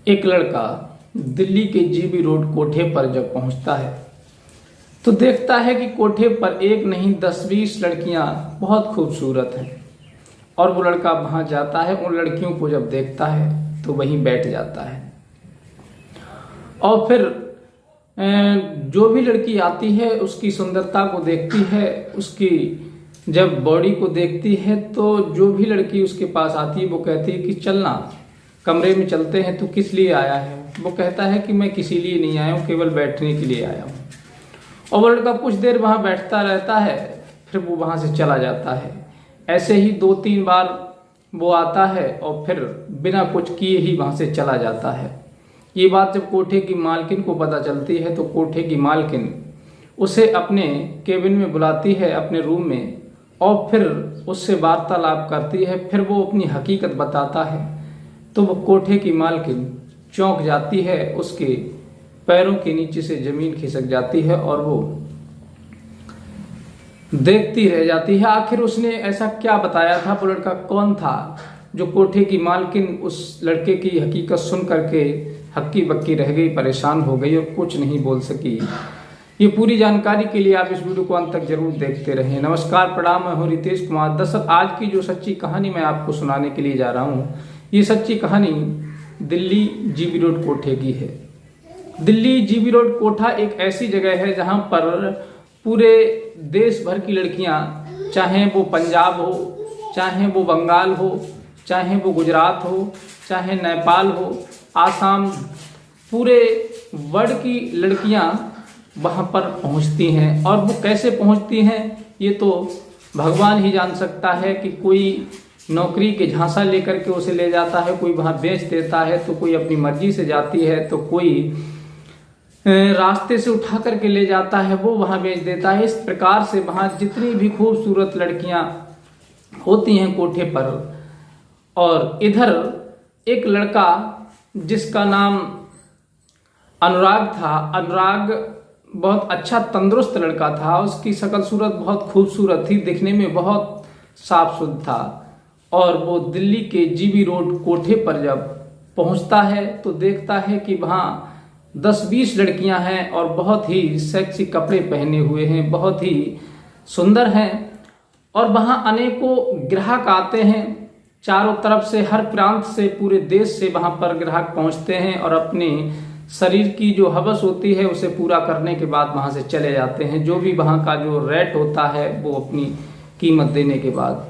एक लड़का दिल्ली के जीबी रोड कोठे पर जब पहुंचता है तो देखता है कि कोठे पर एक नहीं 10-20 लड़कियां बहुत खूबसूरत हैं। और वो लड़का वहां जाता है, उन लड़कियों को जब देखता है तो वहीं बैठ जाता है। और फिर जो भी लड़की आती है उसकी सुंदरता को देखती है, उसकी जब बॉडी को देखती है, तो जो भी लड़की उसके पास आती है वो कहती है कि चलना कमरे में चलते हैं, तू किस लिए आया है। वो कहता है कि मैं किसी लिए नहीं आया हूँ, केवल बैठने के लिए आया हूँ। और वो लड़का कुछ देर वहाँ बैठता रहता है, फिर वो वहाँ से चला जाता है। ऐसे ही 2-3 बार वो आता है और फिर बिना कुछ किए ही वहाँ से चला जाता है। ये बात जब कोठे की मालकिन को पता चलती है तो कोठे की मालकिन उसे अपने केबिन में बुलाती है, अपने रूम में, और फिर उससे वार्तालाप करती है। फिर वो अपनी हकीकत बताता है तो वो कोठे की मालकिन चौंक जाती है, उसके पैरों के नीचे से जमीन खिसक जाती है और वो देखती रह जाती है। आखिर उसने ऐसा क्या बताया था, वो लड़का कौन था जो कोठे की मालकिन उस लड़के की हकीकत सुन करके हक्की बक्की रह गई, परेशान हो गई और कुछ नहीं बोल सकी। ये पूरी जानकारी के लिए आप इस वीडियो को अंत तक जरूर देखते रहें। नमस्कार, प्रणाम, मैं हूं रितेश कुमार। दरअसल आज की जो सच्ची कहानी मैं आपको सुनाने के लिए जा रहा हूं, ये सच्ची कहानी दिल्ली जीबी रोड कोठे की है। दिल्ली जीबी रोड कोठा एक ऐसी जगह है जहां पर पूरे देश भर की लड़कियां, चाहे वो पंजाब हो, चाहे वो बंगाल हो, चाहे वो गुजरात हो, चाहे नेपाल हो, आसाम, पूरे वर्ल्ड की लड़कियां वहां पर पहुंचती हैं। और वो कैसे पहुंचती हैं ये तो भगवान ही जान सकता है। कि कोई नौकरी के झांसा लेकर के उसे ले जाता है, कोई वहां बेच देता है, तो कोई अपनी मर्जी से जाती है, तो कोई रास्ते से उठा करके ले जाता है, वो वहां बेच देता है। इस प्रकार से वहां जितनी भी खूबसूरत लड़कियां होती हैं कोठे पर। और इधर एक लड़का जिसका नाम अनुराग था, अनुराग बहुत अच्छा तंदुरुस्त लड़का था, उसकी शक्ल सूरत बहुत खूबसूरत थी, दिखने में बहुत साफ सुथरा था। और वो दिल्ली के जीबी रोड कोठे पर जब पहुंचता है तो देखता है कि वहाँ 10-20 लड़कियां हैं और बहुत ही सेक्सी कपड़े पहने हुए हैं, बहुत ही सुंदर हैं। और वहाँ अनेकों ग्राहक आते हैं, चारों तरफ से, हर प्रांत से, पूरे देश से वहाँ पर ग्राहक पहुँचते हैं और अपने शरीर की जो हवस होती है उसे पूरा करने के बाद वहाँ से चले जाते हैं। जो भी वहाँ का जो रेट होता है वो अपनी कीमत देने के बाद।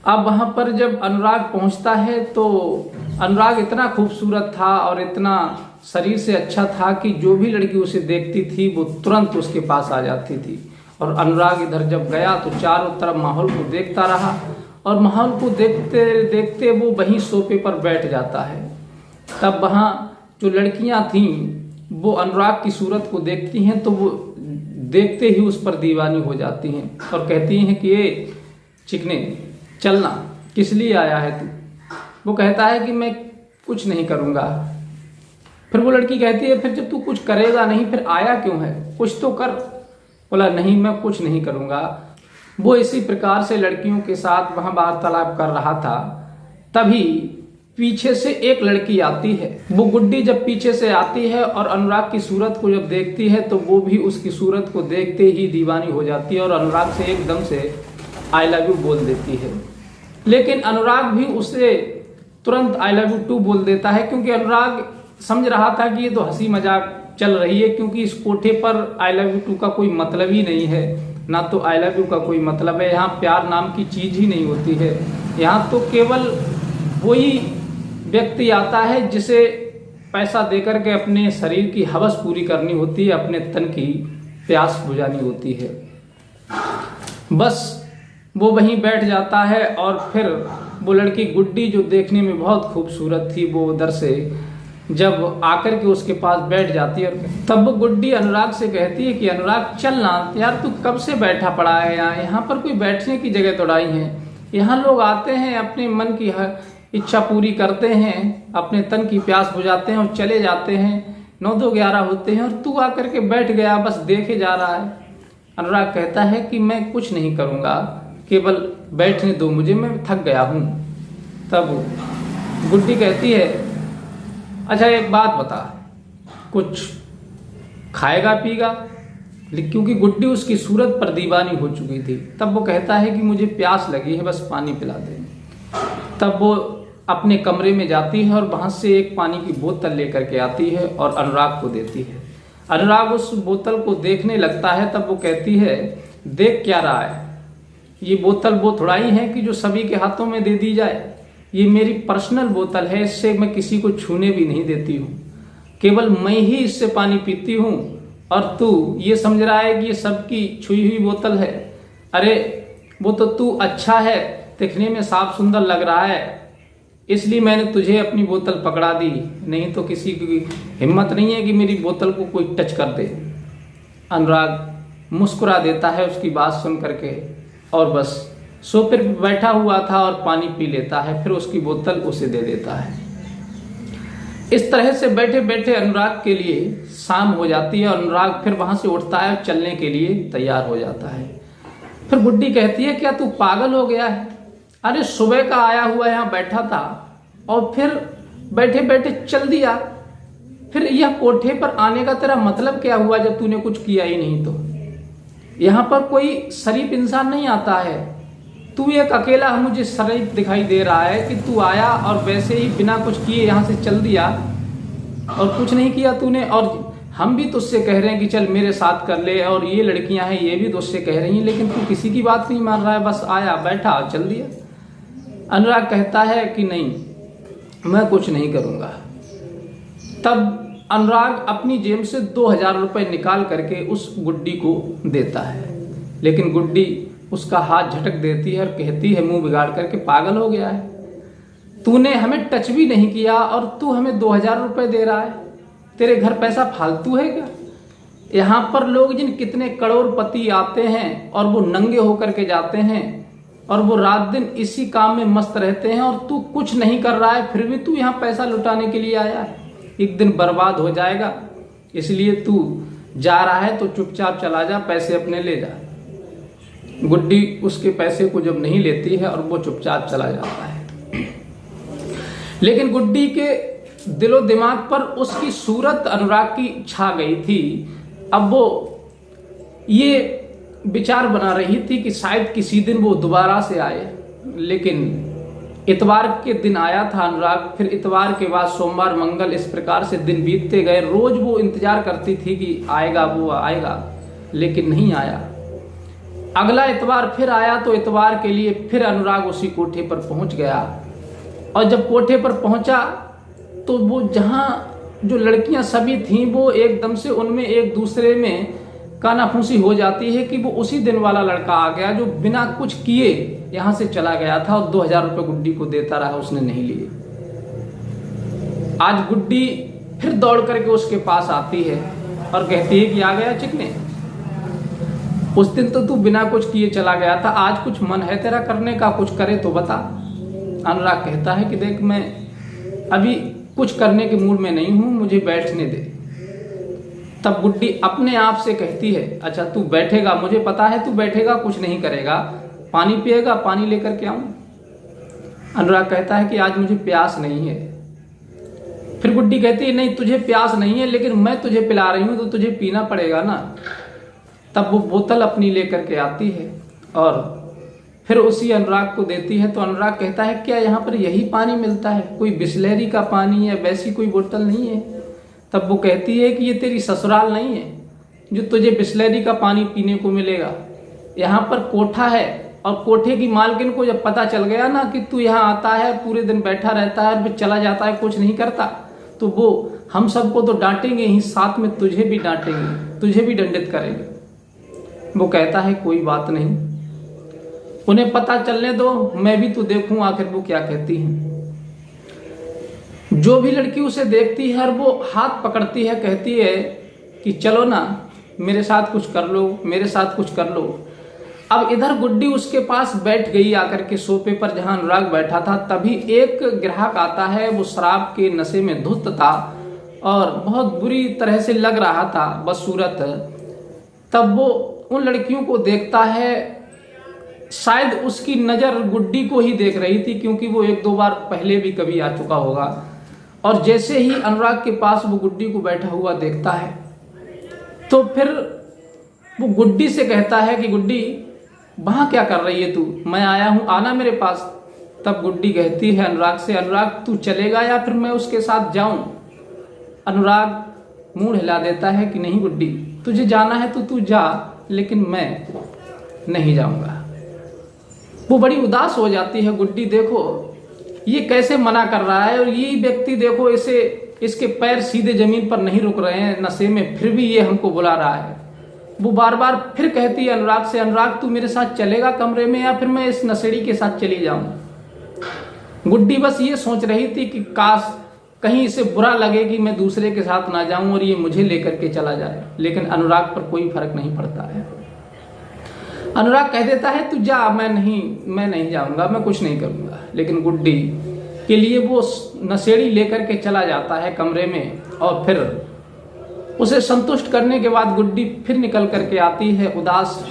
अब वहाँ पर जब अनुराग पहुँचता है तो अनुराग इतना खूबसूरत था और इतना शरीर से अच्छा था कि जो भी लड़की उसे देखती थी वो तुरंत उसके पास आ जाती थी। और अनुराग इधर जब गया तो चारों तरफ माहौल को देखता रहा और माहौल को देखते देखते वो वहीं सोफे पर बैठ जाता है। तब वहाँ जो लड़कियां थीं वो अनुराग की सूरत को देखती हैं तो वो देखते ही उस पर दीवानी हो जाती हैं और कहती हैं कि ये चिकने चलना, किस लिए आया है तू। वो कहता है कि मैं कुछ नहीं करूँगा। फिर वो लड़की कहती है, फिर जब तू कुछ करेगा नहीं फिर आया क्यों है, कुछ तो कर। बोला नहीं, मैं कुछ नहीं करूँगा। वो इसी प्रकार से लड़कियों के साथ वहाँ वार्तालाप कर रहा था, तभी पीछे से एक लड़की आती है। वो गुड्डी जब पीछे से आती है और अनुराग की सूरत को जब देखती है तो वो भी उसकी सूरत को देखते ही दीवानी हो जाती है और अनुराग से एकदम से आई लव यू बोल देती है। लेकिन अनुराग भी उसे तुरंत आई लव यू टू बोल देता है, क्योंकि अनुराग समझ रहा था कि ये तो हंसी मजाक चल रही है, क्योंकि इस कोठे पर आई लव यू टू का कोई मतलब ही नहीं है, ना तो आई लव यू का कोई मतलब है। यहाँ प्यार नाम की चीज ही नहीं होती है। यहाँ तो केवल वही व्यक्ति आता है जिसे पैसा देकर के अपने शरीर की हवस पूरी करनी होती है, अपने तन की प्यास बुझानी होती है। बस वो वहीं बैठ जाता है और फिर वो लड़की गुड्डी जो देखने में बहुत खूबसूरत थी वो उधर से जब आकर के उसके पास बैठ जाती है। और तब वो गुड्डी अनुराग से कहती है कि अनुराग चलना यार, तू कब से बैठा पड़ा है यहाँ पर कोई बैठने की जगह तोड़ाई है। यहाँ लोग आते हैं, अपने मन की इच्छा पूरी करते हैं, अपने तन की प्यास बुझाते हैं और चले जाते हैं। 9-2-11 होते हैं और तू आकर के बैठ गया, बस देखे जा रहा है। अनुराग कहता है कि मैं कुछ नहीं करूँगा, केवल बैठने दो मुझे, मैं थक गया हूँ। तब गुड्डी कहती है अच्छा एक बात बता, कुछ खाएगा पीगा? क्योंकि गुड्डी उसकी सूरत पर दीवानी हो चुकी थी। तब वो कहता है कि मुझे प्यास लगी है, बस पानी पिला दे। तब वो अपने कमरे में जाती है और वहां से एक पानी की बोतल लेकर के आती है और अनुराग को देती है। अनुराग उस बोतल को देखने लगता है। तब वो कहती है, देख क्या रहा है, ये बोतल वो थोड़ा ही है कि जो सभी के हाथों में दे दी जाए। ये मेरी पर्सनल बोतल है, इससे मैं किसी को छूने भी नहीं देती हूँ, केवल मैं ही इससे पानी पीती हूँ। और तू ये समझ रहा है कि ये सबकी छुई हुई बोतल है। अरे वो तो तू अच्छा है, दिखने में साफ सुंदर लग रहा है, इसलिए मैंने तुझे अपनी बोतल पकड़ा दी, नहीं तो किसी की हिम्मत नहीं है कि मेरी बोतल को कोई टच कर दे। अनुराग मुस्कुरा देता है उसकी बात सुन करके और बस सोफे पर बैठा हुआ था और पानी पी लेता है, फिर उसकी बोतल उसे दे देता है। इस तरह से बैठे बैठे अनुराग के लिए शाम हो जाती है। अनुराग फिर वहां से उठता है, चलने के लिए तैयार हो जाता है। फिर गुड्डी कहती है, क्या तू पागल हो गया है? अरे सुबह का आया हुआ यहाँ बैठा था और फिर बैठे बैठे चल दिया। फिर यह कोठे पर आने का तेरा मतलब क्या हुआ जब तूने कुछ किया ही नहीं तो? यहाँ पर कोई शरीफ इंसान नहीं आता है, तू एक अकेला मुझे शरीफ दिखाई दे रहा है कि तू आया और वैसे ही बिना कुछ किए यहाँ से चल दिया और कुछ नहीं किया तूने। और हम भी तुझसे कह रहे हैं कि चल मेरे साथ कर ले, और ये लड़कियां हैं ये भी तुझसे कह रही हैं, लेकिन तू किसी की बात नहीं मान रहा है, बस आया बैठा चल दिया। अनुराग कहता है कि नहीं, मैं कुछ नहीं करूंगा। तब अनुराग अपनी जेब से 2000 रुपए निकाल करके उस गुड्डी को देता है, लेकिन गुड्डी उसका हाथ झटक देती है और कहती है मुंह बिगाड़ करके, पागल हो गया है, तूने हमें टच भी नहीं किया और तू हमें 2000 रुपए दे रहा है, तेरे घर पैसा फालतू है क्या? यहाँ पर लोग जिन कितने करोड़पति आते हैं और वो नंगे होकर के जाते हैं और वो रात दिन इसी काम में मस्त रहते हैं, और तू कुछ नहीं कर रहा है, फिर भी तू यहाँ पैसा लुटाने के लिए आया है। एक दिन बर्बाद हो जाएगा, इसलिए तू जा रहा है तो चुपचाप चला जा, पैसे अपने ले जा। गुड्डी उसके पैसे को जब नहीं लेती है और वो चुपचाप चला जाता है। लेकिन गुड्डी के दिलो दिमाग पर उसकी सूरत अनुराग की छा गई थी। अब वो ये विचार बना रही थी कि शायद किसी दिन वो दोबारा से आए, लेकिन इतवार के दिन आया था अनुराग। फिर इतवार के बाद सोमवार, मंगल, इस प्रकार से दिन बीतते गए। रोज वो इंतजार करती थी कि आएगा वो आएगा, लेकिन नहीं आया। अगला इतवार फिर आया तो इतवार के लिए फिर अनुराग उसी कोठे पर पहुंच गया। और जब कोठे पर पहुंचा तो वो जहां जो लड़कियां सभी थीं वो एकदम से उनमें एक दूसरे में कानाफूसी हो जाती है कि वो उसी दिन वाला लड़का आ गया जो बिना कुछ किए यहां से चला गया था और 2000 रुपए गुड्डी को देता रहा, उसने नहीं लिए। आज गुड्डी फिर दौड़ करके उसके पास आती है और कहती है कि आ गया चिकने, उस दिन तो तू बिना कुछ किए चला गया था, आज कुछ मन है तेरा करने का, कुछ करे तो बता। अनुराग कहता है कि देख, मैं अभी कुछ करने के मूड में नहीं हूं, मुझे बैठने दे। तब गुड्डी अपने आप से कहती है, अच्छा तू बैठेगा, मुझे पता है तू बैठेगा, कुछ नहीं करेगा, पानी पिएगा, पानी लेकर के आऊं। अनुराग कहता है कि आज मुझे प्यास नहीं है। फिर गुड्डी कहती है, नहीं तुझे प्यास नहीं है, लेकिन मैं तुझे पिला रही हूं तो तुझे पीना पड़ेगा ना। तब वो बोतल अपनी लेकर के आती है और फिर उसी अनुराग को देती है। तो अनुराग कहता है, क्या यहाँ पर यही पानी मिलता है, कोई बिस्लेरी का पानी या वैसी कोई बोतल नहीं है? तब वो कहती है कि ये तेरी ससुराल नहीं है जो तुझे बिस्लेरी का पानी पीने को मिलेगा, यहाँ पर कोठा है, और कोठे की मालकिन को जब पता चल गया ना कि तू यहाँ आता है, पूरे दिन बैठा रहता है, फिर चला जाता है, कुछ नहीं करता, तो वो हम सबको तो डांटेंगे ही, साथ में तुझे भी डांटेंगे, तुझे भी दंडित करेंगे। वो कहता है कोई बात नहीं, उन्हें पता चलने दो, मैं भी तो देखूं आखिर वो क्या कहती है। जो भी लड़की उसे देखती है और वो हाथ पकड़ती है, कहती है कि चलो ना मेरे साथ कुछ कर लो, मेरे साथ कुछ कर लो। अब इधर गुड्डी उसके पास बैठ गई आकर के सोफे पर जहां अनुराग बैठा था। तभी एक ग्राहक आता है, वो शराब के नशे में धुत था और बहुत बुरी तरह से लग रहा था बदसूरत। तब वो उन लड़कियों को देखता है, शायद उसकी नजर गुड्डी को ही देख रही थी, क्योंकि वो 1-2 बार पहले भी कभी आ चुका होगा। और जैसे ही अनुराग के पास वो गुड्डी को बैठा हुआ देखता है तो फिर वो गुड्डी से कहता है कि गुड्डी वहां क्या कर रही है तू, मैं आया हूं, आना मेरे पास। तब गुड्डी कहती है अनुराग से, अनुराग तू चलेगा या फिर मैं उसके साथ जाऊं? अनुराग मुंह हिला देता है कि नहीं गुड्डी, तुझे जाना है तो तू जा, लेकिन मैं नहीं जाऊंगा। वो बड़ी उदास हो जाती है। गुड्डी देखो ये कैसे मना कर रहा है, और ये व्यक्ति देखो इसे, इसके पैर सीधे जमीन पर नहीं रुक रहे हैं नशे में, फिर भी ये हमको बुला रहा है। वो बार बार फिर कहती है अनुराग से, अनुराग तू मेरे साथ चलेगा कमरे में या फिर मैं इस नशेड़ी के साथ चली जाऊं। गुड्डी बस ये सोच रही थी कि काश कहीं इसे बुरा लगे कि मैं दूसरे के साथ ना जाऊं और ये मुझे लेकर के चला जाए, लेकिन अनुराग पर कोई फर्क नहीं पड़ता है। अनुराग कह देता है तू जा, मैं नहीं जाऊंगा, मैं कुछ नहीं करूंगा। लेकिन गुड्डी के लिए वो नशेड़ी लेकर के चला जाता है कमरे में, और फिर उसे संतुष्ट करने के बाद गुड्डी फिर निकल करके आती है उदास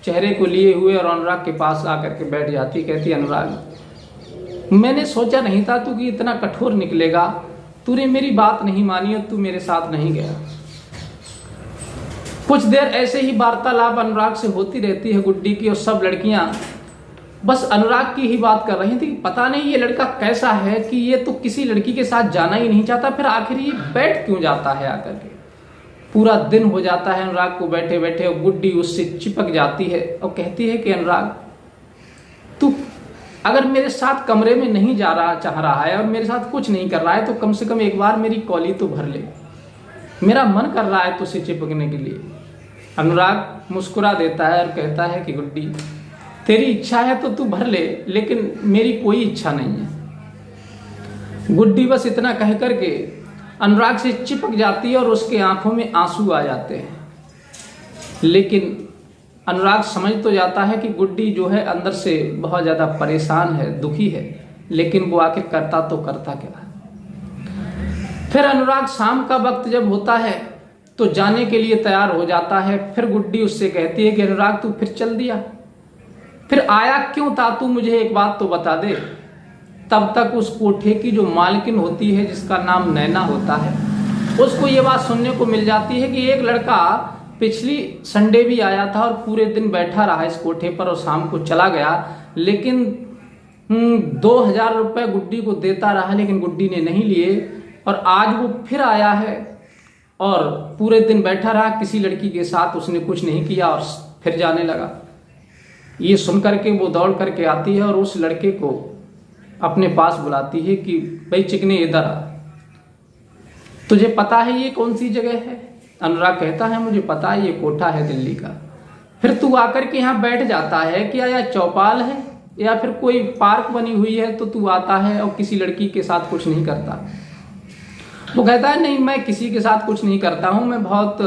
चेहरे को लिए हुए, और अनुराग के पास आकर के बैठ जाती। कहती अनुराग मैंने सोचा नहीं था तू कि इतना कठोर निकलेगा, तूने मेरी बात नहीं मानी और तू मेरे साथ नहीं गया। कुछ देर ऐसे ही वार्तालाप अनुराग से होती रहती है गुड्डी की, और सब लड़कियां बस अनुराग की ही बात कर रही थी। पता नहीं ये लड़का कैसा है कि ये तो किसी लड़की के साथ जाना ही नहीं चाहता, फिर आखिर ये बैठ क्यों जाता है आकर के। पूरा दिन हो जाता है अनुराग को बैठे बैठे, और गुड्डी उससे चिपक जाती है और कहती है कि अनुराग तू अगर मेरे साथ कमरे में नहीं चाह रहा है और मेरे साथ कुछ नहीं कर रहा है, तो कम से कम एक बार मेरी कॉली तो भर ले, मेरा मन कर रहा है तुझसे चिपकने के लिए। अनुराग मुस्कुरा देता है और कहता है कि गुड्डी तेरी इच्छा है तो तू भर ले, लेकिन मेरी कोई इच्छा नहीं है। गुड्डी बस इतना कह करके अनुराग से चिपक जाती है और उसके आंखों में आंसू आ जाते हैं। लेकिन अनुराग समझ तो जाता है कि गुड्डी जो है अंदर से बहुत ज्यादा परेशान है, दुखी है, लेकिन वो आखिर करता तो करता क्या। फिर अनुराग शाम का वक्त जब होता है तो जाने के लिए तैयार हो जाता है। फिर गुड्डी उससे कहती है कि अनुराग तू फिर चल दिया, फिर आया क्यों था तू, मुझे एक बात तो बता दे। तब तक उस कोठे की जो मालकिन होती है जिसका नाम नैना होता है, उसको ये बात सुनने को मिल जाती है कि एक लड़का पिछली संडे भी आया था और पूरे दिन बैठा रहा इस कोठे पर और शाम को चला गया, लेकिन 2000 रुपए गुड्डी को देता रहा, लेकिन गुड्डी ने नहीं लिए। और आज वो फिर आया है और पूरे दिन बैठा रहा किसी लड़की के साथ, उसने कुछ नहीं किया और फिर जाने लगा। ये सुन करके वो दौड़ करके आती है और उस लड़के को अपने पास बुलाती है कि भाई चिकने इधर आ, तुझे पता है ये कौन सी जगह है? अनुराग कहता है मुझे पता है, ये कोठा है दिल्ली का। फिर तू आकर के यहाँ बैठ जाता है क्या, या चौपाल है या फिर कोई पार्क बनी हुई है तो तू आता है और किसी लड़की के साथ कुछ नहीं करता? वो कहता है नहीं, मैं किसी के साथ कुछ नहीं करता हूँ, मैं बहुत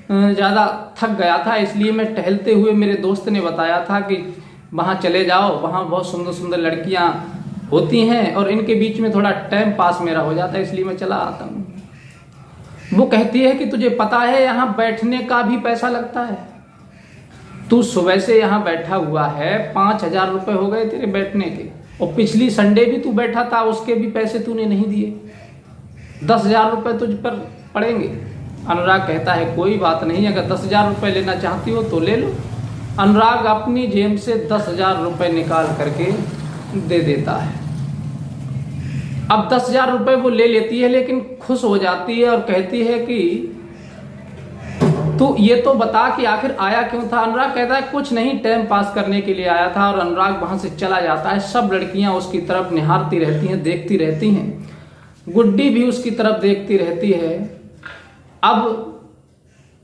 ज़्यादा थक गया था, इसलिए मैं टहलते हुए मेरे दोस्त ने बताया था कि वहाँ चले जाओ, वहाँ बहुत सुंदर सुंदर लड़कियाँ होती हैं और इनके बीच में थोड़ा टाइम पास मेरा हो जाता है, इसलिए मैं चला आता हूँ। वो कहती है कि तुझे पता है यहाँ बैठने का भी पैसा लगता है, तू सुबह से यहाँ बैठा हुआ है, 5000 रुपये हो गए तेरे बैठने के, और पिछली संडे भी तू बैठा था, उसके भी पैसे तूने नहीं दिए, 10,000 रुपये तुझ पर पड़ेंगे। अनुराग कहता है कोई बात नहीं, अगर 10,000 रुपये लेना चाहती हो तो ले लो। अनुराग अपनी जेब से 10,000 रुपये निकाल करके दे देता है। अब 10,000 रुपये वो ले लेती है, लेकिन खुश हो जाती है और कहती है कि तू ये तो बता कि आखिर आया क्यों था? अनुराग कहता है कुछ नहीं, टाइम पास करने के लिए आया था, और अनुराग वहां से चला जाता है। सब लड़कियां उसकी तरफ निहारती रहती हैं, देखती रहती हैं, गुड्डी भी उसकी तरफ देखती रहती है। अब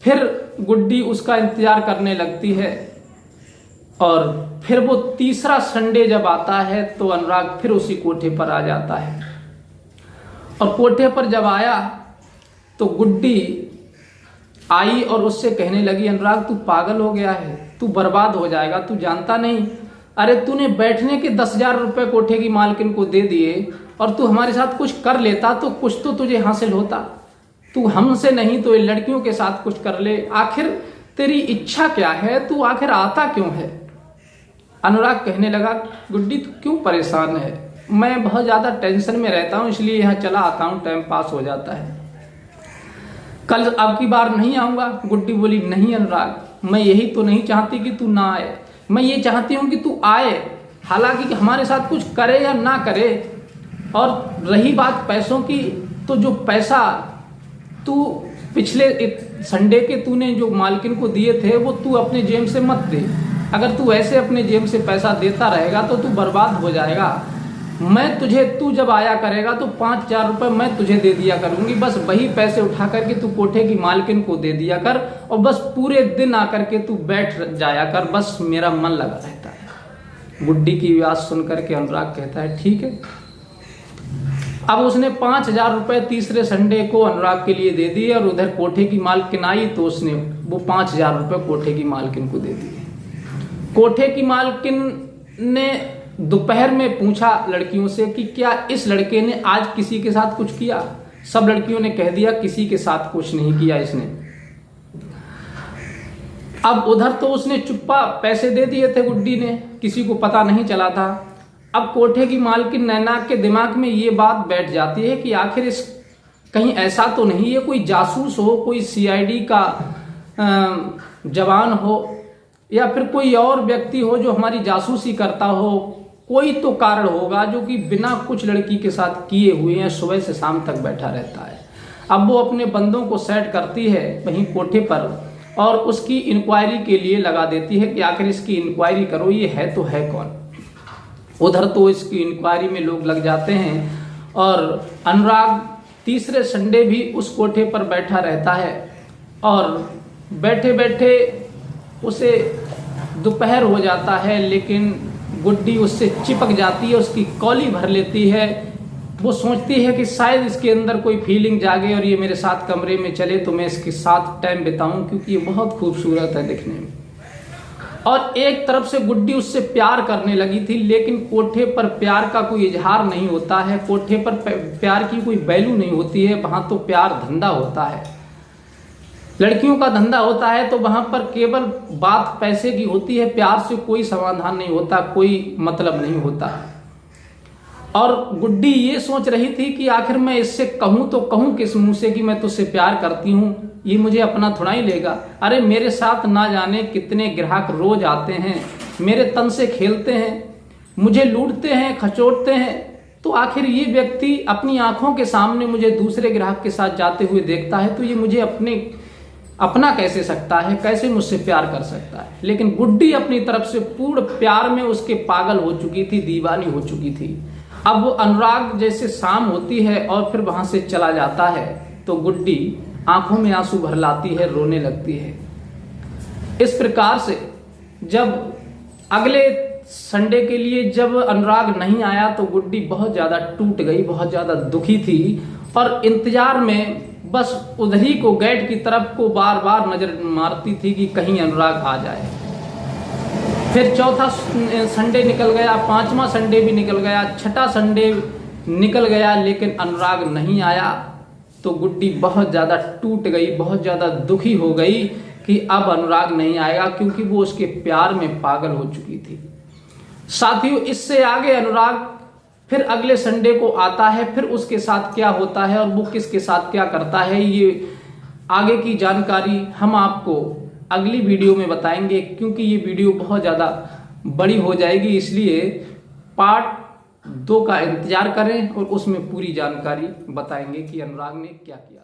फिर गुड्डी उसका इंतजार करने लगती है, और फिर वो तीसरा संडे जब आता है तो अनुराग फिर उसी कोठे पर आ जाता है। और कोठे पर जब आया तो गुड्डी आई और उससे कहने लगी अनुराग तू पागल हो गया है, तू बर्बाद हो जाएगा, तू जानता नहीं, अरे तूने बैठने के 10,000 रुपये कोठे की मालकिन को दे दिए, और तू हमारे साथ कुछ कर लेता तो कुछ तो तुझे हासिल होता, तू हमसे नहीं तो इन लड़कियों के साथ कुछ कर ले, आखिर तेरी इच्छा क्या है, तू आखिर आता क्यों है? अनुराग कहने लगा गुड्डी तू क्यों परेशान है, मैं बहुत ज़्यादा टेंशन में रहता हूँ, इसलिए यहाँ चला आता हूँ, टाइम पास हो जाता है। कल अब की बार नहीं आऊँगा। गुड्डी बोली, नहीं अनुराग, मैं यही तो नहीं चाहती कि तू ना आए, मैं ये चाहती हूँ कि तू आए, हालांकि हमारे साथ कुछ करे या ना करे। और रही बात पैसों की, तो जो पैसा तू पिछले संडे के तूने जो मालकिन को दिए थे वो तू अपने जेब से मत दे। अगर तू ऐसे अपने जेब से पैसा देता रहेगा तो तू बर्बाद हो जाएगा। मैं तुझे, तू जब आया करेगा तो 5,000 रुपये मैं तुझे दे दिया करूंगी, बस वही पैसे उठा करके तू कोठे की मालकिन को दे दिया कर और बस पूरे दिन आकर के तू बैठ जाया कर, बस मेरा मन लगा रहता है। गुड्डी की बात सुन करके अनुराग कहता है ठीक है। अब उसने 5,000 रुपये तीसरे संडे को अनुराग के लिए दे दिए और उधर कोठे की मालकिन आई तो उसने वो 5,000 रुपये कोठे की मालकिन को दे दिए। कोठे की मालकिन ने दोपहर में पूछा लड़कियों से कि क्या इस लड़के ने आज किसी के साथ कुछ किया। सब लड़कियों ने कह दिया किसी के साथ कुछ नहीं किया इसने। अब उधर तो उसने चुप्पा पैसे दे दिए थे गुड्डी ने, किसी को पता नहीं चला था। अब कोठे की मालकिन नैना के दिमाग में ये बात बैठ जाती है कि आखिर इस कहीं ऐसा तो नहीं है कोई जासूस हो, कोई सीआईडी का जवान हो या फिर कोई और व्यक्ति हो जो हमारी जासूसी करता हो। कोई तो कारण होगा जो कि बिना कुछ लड़की के साथ किए हुए हैं सुबह से शाम तक बैठा रहता है। अब वो अपने बंदों को सेट करती है वहीं कोठे पर और उसकी इंक्वायरी के लिए लगा देती है कि आखिर इसकी इंक्वायरी करो, ये है तो है कौन। उधर तो इसकी इंक्वायरी में लोग लग जाते हैं और अनुराग तीसरे संडे भी उस कोठे पर बैठा रहता है और बैठे बैठे उसे दोपहर हो जाता है, लेकिन गुड्डी उससे चिपक जाती है, उसकी कॉली भर लेती है। वो सोचती है कि शायद इसके अंदर कोई फीलिंग जागे और ये मेरे साथ कमरे में चले तो मैं इसके साथ टाइम बिताऊं, क्योंकि ये बहुत खूबसूरत है दिखने में। और एक तरफ से गुड्डी उससे प्यार करने लगी थी, लेकिन कोठे पर प्यार का कोई इजहार नहीं होता है, कोठे पर प्यार की कोई वैल्यू नहीं होती है। वहां तो प्यार धंधा होता है, लड़कियों का धंधा होता है, तो वहां पर केवल बात पैसे की होती है, प्यार से कोई समाधान नहीं होता, कोई मतलब नहीं होता। और गुड्डी ये सोच रही थी कि आखिर मैं इससे कहूं तो कहूं किस मुंह से कि मैं तुझसे प्यार करती हूं, ये मुझे अपना थोड़ा ही लेगा। अरे मेरे साथ ना जाने कितने ग्राहक रोज आते हैं, मेरे तन से खेलते हैं, मुझे लूटते हैं, खचोटते हैं, तो आखिर ये व्यक्ति अपनी आंखों के सामने मुझे दूसरे ग्राहक के साथ जाते हुए देखता है तो ये मुझे अपना कैसे सकता है, कैसे मुझसे प्यार कर सकता है। लेकिन गुड्डी अपनी तरफ से पूर्ण प्यार में उसके पागल हो चुकी थी, दीवानी हो चुकी थी। अब वो अनुराग जैसे शाम होती है और फिर वहां से चला जाता है तो गुड्डी आंखों में आंसू भर लाती है, रोने लगती है। इस प्रकार से जब अगले संडे के लिए जब अनुराग नहीं आया तो गुड्डी बहुत ज्यादा टूट गई, बहुत ज्यादा दुखी थी और इंतजार में बस उधर ही को गेट की तरफ को बार बार नजर मारती थी कि कहीं अनुराग आ जाए। फिर चौथा संडे निकल गया, पांचवा संडे भी निकल गया, छठा संडे निकल गया, लेकिन अनुराग नहीं आया तो गुड्डी बहुत ज़्यादा टूट गई, बहुत ज़्यादा दुखी हो गई कि अब अनुराग नहीं आएगा, क्योंकि वो उसके प्यार में पागल हो चुकी थी। साथियों, इससे आगे अनुराग फिर अगले संडे को आता है, फिर उसके साथ क्या होता है और वो किसके साथ क्या करता है, ये आगे की जानकारी हम आपको अगली वीडियो में बताएंगे, क्योंकि ये वीडियो बहुत ज़्यादा बड़ी हो जाएगी। इसलिए पार्ट 2 का इंतजार करें और उसमें पूरी जानकारी बताएंगे कि अनुराग ने क्या किया।